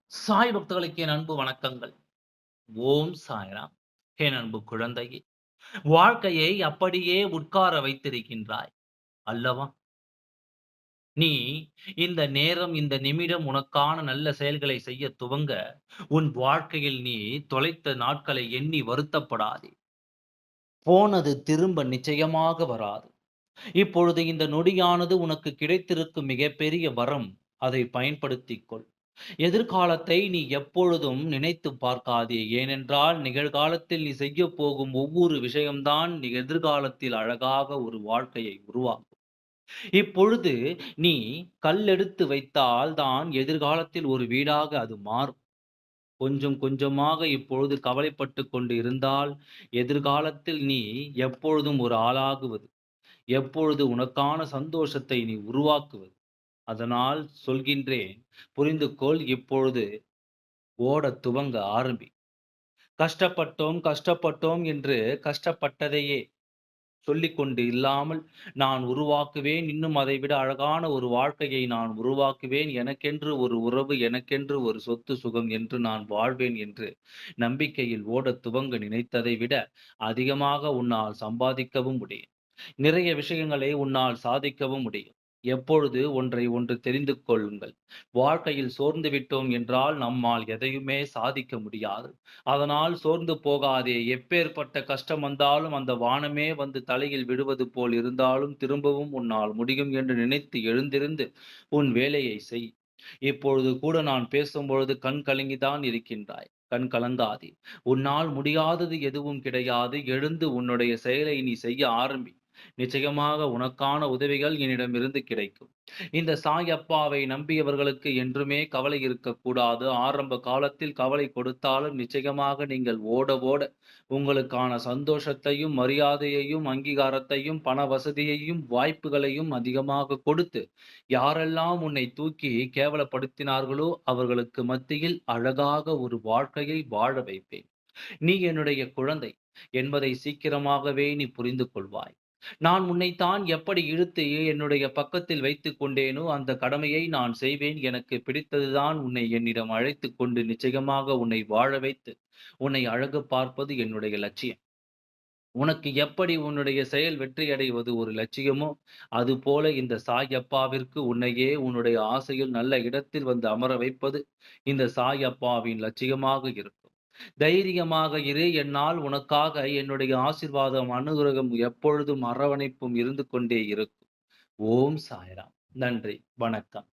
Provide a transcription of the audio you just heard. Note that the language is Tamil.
சாய் பக்தர்களுக்கு என் அன்பு வணக்கங்கள். ஓம் சாய்ராம். என் அன்பு குழந்தையே, வாழ்க்கையை அப்படியே உட்கார வைத்திருக்கின்றாய் அல்லவா? நீ இந்த நேரம், இந்த நிமிடம் உனக்கான நல்ல செயல்களை செய்ய துவங்க, உன் வாழ்க்கையில் நீ தொலைத்த நாட்களை எண்ணி வருத்தப்படாதே. போனது திரும்ப நிச்சயமாக வராது. இப்பொழுது இந்த நொடியானது உனக்கு கிடைத்திருக்கும் மிகப்பெரிய வரம். அதை பயன்படுத்திக் கொள். எதிர்காலத்தை நீ எப்பொழுதும் நினைத்துப் பார்க்காதே. ஏனென்றால், நிகழ்காலத்தில் நீ செய்யப் போகும் ஒவ்வொரு விஷயம்தான் நீ எதிர்காலத்தில் அழகாக ஒரு வாழ்க்கையை உருவாக்கும். இப்பொழுது நீ கல்லெடுத்து வைத்தால் தான் எதிர்காலத்தில் ஒரு வீடாக அது மாறும். கொஞ்சம் கொஞ்சமாக இப்பொழுது கவலைப்பட்டுக் கொண்டு இருந்தால், எதிர்காலத்தில் நீ எப்பொழுதும் ஒரு ஆளாகுவது, எப்பொழுது உனக்கான சந்தோஷத்தை நீ உருவாக்குவது. அதனால் சொல்கின்றேன், புரிந்து கொள். இப்பொழுது ஓடத் துவங்க ஆரம்பி. கஷ்டப்பட்டோம், கஷ்டப்பட்டோம் என்று கஷ்டப்பட்டதையே சொல்லிக்கொண்டு இல்லாமல், நான் உருவாக்குவேன், இன்னும் அதைவிட அழகான ஒரு வாழ்க்கையை நான் உருவாக்குவேன். எனக்கென்று ஒரு உறவு, எனக்கென்று ஒரு சொத்து, சுகம் என்று நான் வாழ்வேன் என்று நம்பிக்கையில் ஓடத் துவங்க நினைத்ததை விட அதிகமாக உன்னால் சம்பாதிக்கவும் முடியும். நிறைய விஷயங்களை உன்னால் சாதிக்கவும் முடியும். எப்பொழுது ஒன்று தெரிந்து கொள்ளுங்கள். வாழ்க்கையில் சோர்ந்து விட்டோம் என்றால் நம்மால் எதையுமே சாதிக்க முடியாது. அதனால் சோர்ந்து போகாதே. எப்பேர்ப்பட்ட கஷ்டம் வந்தாலும் அந்த வானமே வந்து தலையில் விழுவது போல் இருந்தாலும் திரும்பவும் உன்னால் முடியும் என்று நினைத்து எழுந்திருந்து உன் வேலையை செய். இப்பொழுது கூட நான் பேசும்பொழுது கண் கலங்கித்தான் இருக்கின்றாய். கண் கலங்காதே. உன்னால் முடியாதது எதுவும் கிடையாது. எழுந்து உன்னுடைய செயலை நீ செய்ய ஆரம்பி. நிச்சயமாக உனக்கான உதவிகள் என்னிடமிருந்து கிடைக்கும். இந்த சாய் அப்பாவை நம்பியவர்களுக்கு என்றுமே கவலை இருக்கக்கூடாது. ஆரம்ப காலத்தில் கவலை கொடுத்தாலும் நிச்சயமாக நீங்கள் ஓட ஓட உங்களுக்கான சந்தோஷத்தையும், மரியாதையையும், அங்கீகாரத்தையும், பண வசதியையும், வாய்ப்புகளையும் அதிகமாக கொடுத்து, யாரெல்லாம் உன்னை தூக்கி கேவலப்படுத்தினார்களோ அவர்களுக்கு மத்தியில் அழகாக ஒரு வாழ்க்கையை வாழ வைப்பேன். நீ என்னுடைய குழந்தை என்பதை சீக்கிரமாகவே நீ புரிந்து கொள்வாய். நான் உன்னைத்தான் எப்படி இழுத்து என்னுடைய பக்கத்தில் வைத்துக் கொண்டேனோ, அந்த கடமையை நான் செய்வேன். எனக்கு பிடித்ததுதான் உன்னை என்னிடம் அழைத்துக் கொண்டு நிச்சயமாக உன்னை வாழ வைத்து, உன்னை அழகு பார்ப்பது என்னுடைய லட்சியம். உனக்கு எப்படி உன்னுடைய செயல் வெற்றியடைவது ஒரு லட்சியமோ, அதுபோல இந்த சாய் அப்பாவிற்கு உன்னையே உன்னுடைய ஆசையில் நல்ல இடத்தில் வந்து அமர வைப்பது, இந்த சாய் அப்பாவின் லட்சியமாக இருக்கும். தைரியமாக இரு. என்னால் உனக்காக என்னுடைய ஆசீர்வாதம், அனுகிரகம் எப்பொழுதும் அரவணைப்பும் இருந்து கொண்டே இருக்கும். ஓம் சாய்ராம். நன்றி. வணக்கம்.